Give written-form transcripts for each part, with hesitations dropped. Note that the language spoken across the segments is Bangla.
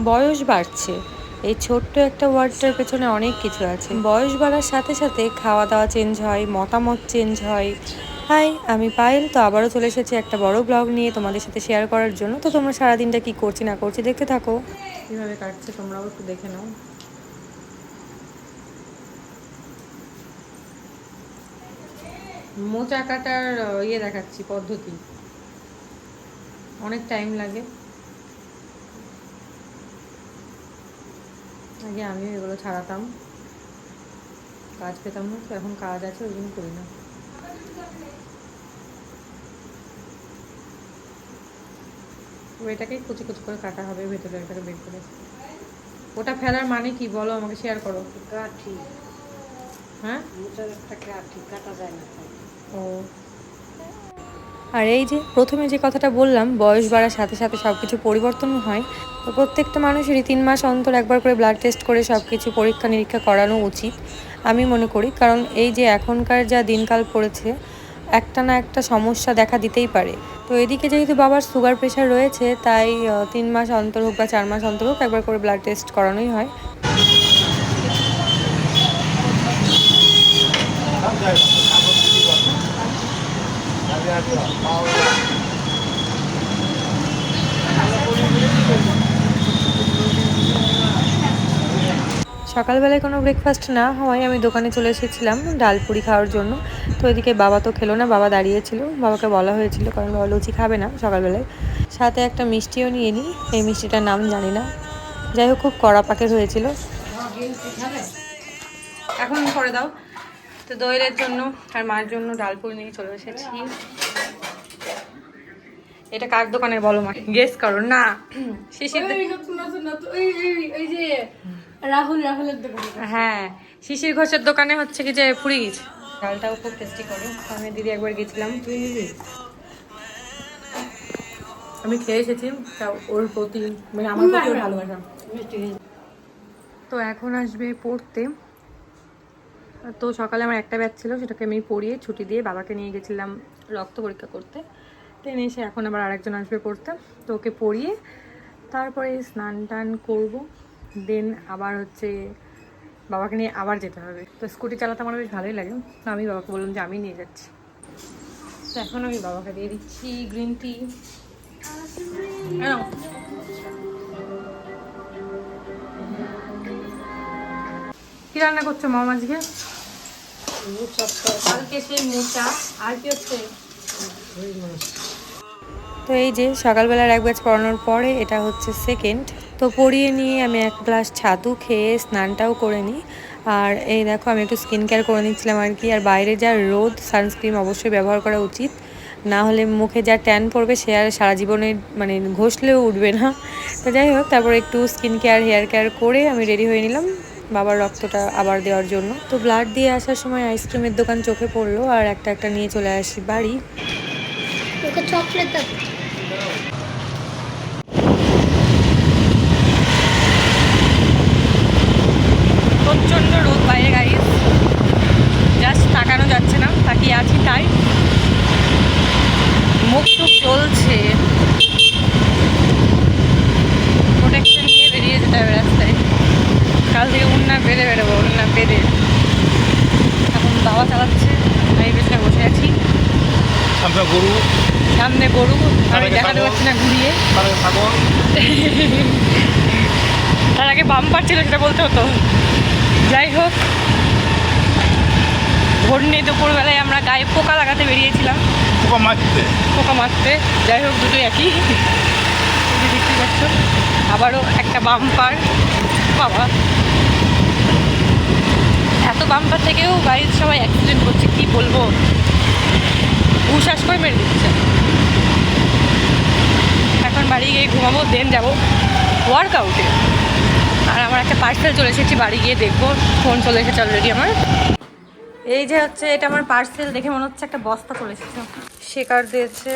বয়স বাড়ছে, এই ছোট্ট একটা ওয়ার্ডটার পেছনে অনেক কিছু আছে। বয়স বাড়ার সাথে সাথে খাওয়া দাওয়া চেঞ্জ হয়, মতামত চেঞ্জ হয়। হাই, আমি পায়েল। তো আবারও চলে এসেছি একটা বড় ব্লগ নিয়ে তোমাদের সাথে শেয়ার করার জন্য। তো তোমরা সারাদিনটা কি করছি না করছি দেখতে থাকো। কীভাবে কাটছে তোমরাও একটু দেখে নাও। মোচা কাটার ইয়ে দেখাচ্ছি পদ্ধতি, অনেক টাইম লাগে। আগে আমিও এগুলো ছাড়াতাম, কাজ পেতাম না, তো এখন কাজ আছে ওই জন্য করি না। এটাকেই কুচি কুচি করে কাটা হবে, ভেতরে এটাকে বের করে। ওটা ফেলার মানে কি বলো, আমাকে শেয়ার করো। কাঠি, হ্যাঁ, একটা কাঠি কাটা যায় না। ও, আর এই যে প্রথমে যে কথাটা বললাম, বয়স বাড়ার সাথে সাথে সব কিছু পরিবর্তন হয়। তো প্রত্যেকটা মানুষেরই 3 মাস অন্তর একবার করে ব্লাড টেস্ট করে সব কিছু পরীক্ষা নিরীক্ষা করানো উচিত আমি মনে করি। কারণ এই যে এখনকার যা দিনকাল পড়েছে, একটা না একটা সমস্যা দেখা দিতেই পারে। তো এদিকে যেহেতু বাবার সুগার প্রেশার রয়েছে, তাই 3 মাস অন্তর হোক বা 4 মাস অন্তর হোক একবার করে ব্লাড টেস্ট করানোই হয়। সকালবেলায় কোনো ব্রেকফাস্ট না হওয়ায় আমি দোকানে চলে এসেছিলাম ডালপুরি খাওয়ার জন্য। তো এদিকে বাবা তো খেলো না, বাবা দাঁড়িয়েছিল। বাবাকে বলা হয়েছিল, কারণ বাবা লুচি খাবে না সকালবেলায়। সাথে একটা মিষ্টিও নিয়ে নিই, এই মিষ্টিটার নাম জানি না। যাই হোক, খুব কড়া পাকের হয়েছিল। এখন করে দাও। তো দইয়ের জন্য আর মার জন্য ডালপুরি নিয়ে চলে এসেছি। এটা কার দোকানের বলো, মা গেস করো না। শিশির, রাহুলের দোকানে। হ্যাঁ, শিশির ঘোষের দোকানে হচ্ছে কি যে ফ্রিজ। ডালটাও খুব টেস্টি করে। আমি দিদি একবার গেছিলাম, আমি খেয়ে এসেছি, তা ওর প্রতি মানে আমার প্রতি ওর ভালোবাসা। তো এখন আসবে পড়তে। তো সকালে আমার একটা ব্যাচ ছিল, সেটাকে আমি পড়িয়ে ছুটি দিয়ে বাবাকে নিয়ে গেছিলাম রক্ত পরীক্ষা করতে। ট্রেনে এসে এখন আবার আরেকজন আসবে পড়তে, তো ওকে পড়িয়ে তারপরে স্নান টান করবো। দেন আবার হচ্ছে বাবাকে নিয়ে আবার যেতে হবে। তো স্কুটি চালাতে আমার বেশ ভালোই লাগে, তো আমি বাবাকে বললাম যে আমি নিয়ে যাচ্ছি। তো এখন আমি বাবাকে দিয়ে দিচ্ছি গ্রিন টি। কি রান্না করছো মা আজকে? কালকে সেই মোচা, আর কি হচ্ছে? তো এই যে সকালবেলার এক ব্যাচ পড়ানোর পরে এটা হচ্ছে সেকেন্ড। তো পড়িয়ে নিয়ে আমি এক গ্লাস ছাতু খেয়ে স্নানটাও করে নিই। আর এই দেখো, আমি একটু স্কিন কেয়ার করে নিচ্ছিলাম আর কি। আর বাইরে যা রোদ, সানস্ক্রিন অবশ্যই ব্যবহার করা উচিত, না হলে মুখে যা ট্যান পড়বে সে আর সারা জীবনে মানে ঘষলেও উঠবে না। তো যাই হোক, তারপরে একটু স্কিন কেয়ার হেয়ার কেয়ার করে আমি রেডি হয়ে নিলাম বাবার রক্তটা আবার দেওয়ার জন্য। তো ব্লাড দিয়ে আসার সময় আইসক্রিমের দোকান চোখে পড়লো, আর একটা একটা নিয়ে চলে আসি বাড়ি। চকলেট প্রচণ্ড রোদ বাইরে, গাইস জাস্ট তাকানো যাচ্ছে না, তাকিয়ে আছি তাই। মুখ টুক চলছে, প্রোটেকশন নিয়ে বেরিয়ে যেতে হবে রাস্তায়। কাল থেকে উন্না বেঁধে বেরোবো, উন্না বেঁধে। এখন বাবা চালাচ্ছে, আমি পেছনে বসে আছি। সামনে গরু, আমি দেখাতে পারছি না ঘুরিয়ে। তার আগে বাম্পার ছিল, সেটা বলতে হতো। যাই হোক, ভোর নেই দুপুরবেলায় আমরা গায়ে পোকা লাগাতে বেরিয়েছিলাম, পোকা মারতে। যাই হোক, দুটোই একই। দেখতে পাচ্ছ, আবারও একটা বাম্পার। বাবা, এত বাম্পার থেকেও গাড়ির সবাই অ্যাক্সিডেন্ট করছে, কি বলবো। উশ্বাস করে মেরে দিচ্ছে। এখন বাড়ি গিয়ে ঘুমাবো, দেন যাবো ওয়ার্কআউটে। আর আমার একটা পার্সেল চলে এসেছি, বাড়ি গিয়ে দেখবো। ফোন চলে এসেছে অলরেডি আমার। এই যে হচ্ছে, এটা আমার পার্সেল, দেখে মনে হচ্ছে একটা বস্তা চলে এসেছে। শেকার দিয়েছে।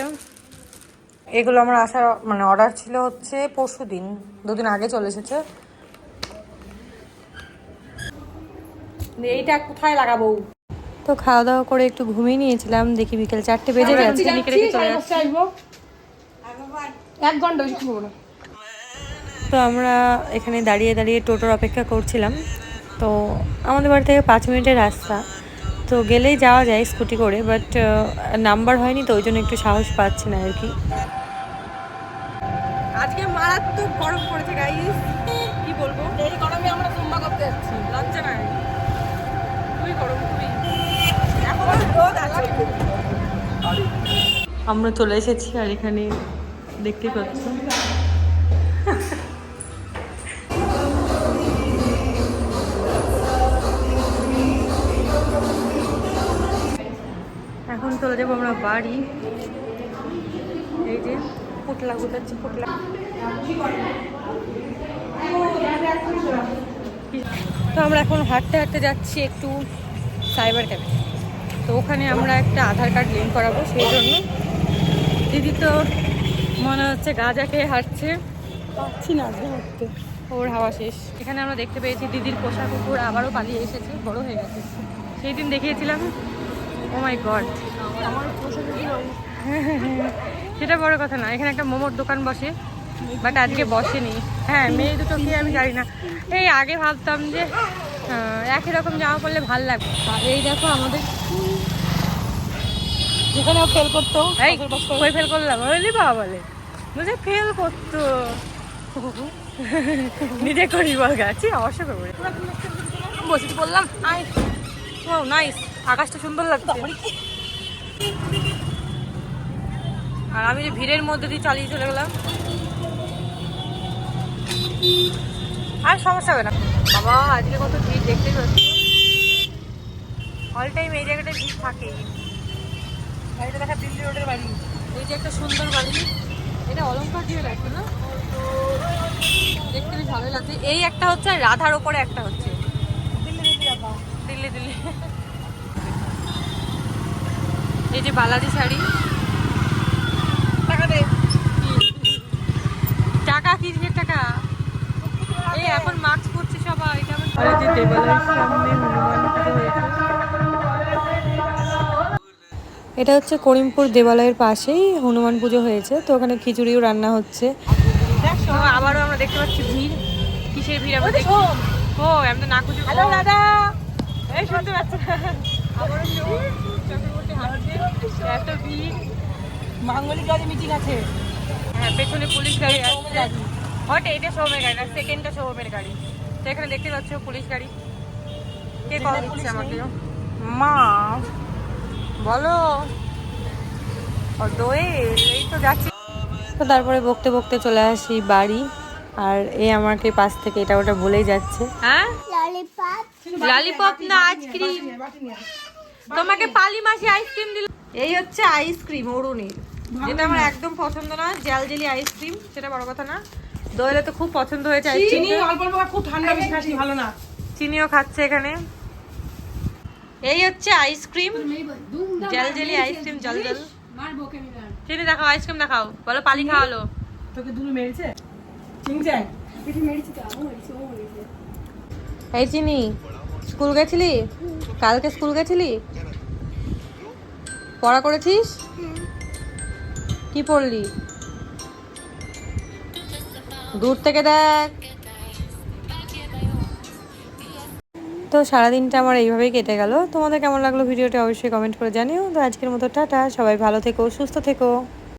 এগুলো আমার আসার মানে অর্ডার ছিল হচ্ছে পরশু দিন, 2 দিন আগে চলে এসেছে। এইটা কোথায় লাগাবো? তো খাওয়া দাওয়া করে একটু ঘুমিয়ে নিয়েছিলাম, দেখি বিকেল 4টে বেজে গেছে। 1 ঘন্টা বেশি। তো আমরা এখানে দাঁড়িয়ে দাঁড়িয়ে টোটোর অপেক্ষা করছিলাম। তো আমাদের বাড়ি থেকে 5 মিনিটের রাস্তা, তো গেলেই যাওয়া যায় স্কুটি করে, বাট নাম্বার হয়নি তো ওই জন্য একটু সাহস পাচ্ছি না আর কি। আজকে মারাত্মক গরম পড়েছে গাইস, কি বলবো, এই গরমে আমরা জুম্বা করতে যাচ্ছি, লজ্জা নাই, খুবই গরম, খুবই। এখন রোদ আছে। আমরা চলে এসেছি আর এখানে দেখতে পাচ্ছ এখন চলে যাবো আমরা বাড়ি। এই যে পুটলা গুটাচ্ছি, পুটলা। তো আমরা এখন হাঁটতে হাঁটতে যাচ্ছি একটু সাইবার ক্যাফে। তো ওখানে আমরা একটা আধার কার্ড লিঙ্ক করাবো, সেই জন্য। দিদি তো মনে হচ্ছে গাঁজা খেয়ে হাঁটছে, পাচ্ছি না আজকে হাঁটতে, ওর হাওয়া শেষ। এখানে আমরা দেখতে পেয়েছি দিদির পোষা কুকুর আবারও পালিয়ে এসেছে, বড় হয়ে গেছে। সেই দিন দেখিয়েছিলাম, ও মাই গড, আমার পোষা কুকুর। সেটা বড় কথা না, এখানে একটা মোমোর দোকান বসে, বাট আজকে বসেনি। হ্যাঁ, মেয়ে দুটো কি আমি জানি না। এই আগে ভাবতাম যে একই রকম জামা পরলে ভালো লাগবে। এই দেখো আমাদের যেখানে ফেল করতো, কই ফেল করলাম বলি বাবা বলে, বুঝে ফেল করতো নিজে করি বল গাছি অবশ্য করে বসে বললাম। ও নাইস, আকাশটা সুন্দর লাগছে। আর আমি যে ভিড়ের মধ্যে দিয়ে চালিয়ে চলে গেলাম, আর সমস্যা হবে না। বাবা আজকে কত ভিড় দেখতেই পাচ্ছি, অল টাইম এই জায়গাটা ভিড় থাকেই। বাড়িটা দেখা দিল্লি রোডের বাড়ি, এই যে একটা সুন্দর বাড়ি, এটা অলংকার দিয়ে লাগছে না, দেখতে বেশ ভালোই লাগছে। এই একটা হচ্ছে আর রাধার ওপরে একটা হচ্ছে দিল্লি দিল্লি। এই যে বালাজি শাড়ি, টাকা দে, টাকা কিসের টাকা? এই এখন মাস্ক পরছে সবাই। যে দেবালয়ের সামনে হনুমান পুজো হয়েছে, এটা হচ্ছে করিমপুর দেবালয়ের পাশেই হনুমান পুজো হয়েছে। তো ওখানে খিচুড়িও রান্না হচ্ছে। আবারও আমরা দেখতে পাচ্ছি ভিড়, কিসের ভিড় আমরা দেখি। ও আমি তো না খুঁজে, হ্যালো দাদা, এই শুনতে পাচ্ছি আবারও চক্রবর্তী হাঁটছে, এত ভিড়। মাঙ্গলিক গাড়ি মিটিং আছে, হ্যাঁ পেছনে পুলিশ গাড়ি আসছে। হট, এটা সৌমের গাড়ি না, সেকেন্ডটা সৌমের গাড়ি। তো এখানে দেখতে পাচ্ছ পুলিশ গাড়ি। কে কল দিচ্ছে আমাকে? মা বলো, এই তো যাচ্ছি। তো তারপরে বকতে বকতে চলে আসি বাড়ি। আর এই আমাকে পাশ থেকে এটা ওটা বলেই যাচ্ছে। হ্যাঁ ললিপপ না আইসক্রিম, তোমাকে পালি মাসি আইসক্রিম দিল। এই হচ্ছে আইসক্রিম অরুণীর, যেটা আমার একদম পছন্দ না, জেল জেলি আইসক্রিম, সেটা বড় কথা না। দোয়েলে তো খুব পছন্দ হয়েছে আইসক্রিম, খুব ঠান্ডা, বেশি খাসি ভালো না। চিনিও খাচ্ছে এখানে। এই হচ্ছে আইসক্রিম, জেল জেলি আইসক্রিম, জল জল। চিনি দেখাও, আইসক্রিম দেখাও, বলো পালি খাওয়ালো। তোকে দুলু মেরেছে চিংচাং, এই চিনি স্কুল গেছিলি? কালকে স্কুল গেছিলি? পড়া করেছিস? কি পড়লি? দূর থেকে দেখ। তো সারাদিনটা আমার এইভাবেই কেটে গেল। তোমাদের কেমন লাগলো ভিডিওটা অবশ্যই কমেন্ট করে জানিও। তো আজকের মতো টাটা, সবাই ভালো থেকো, সুস্থ থেকো।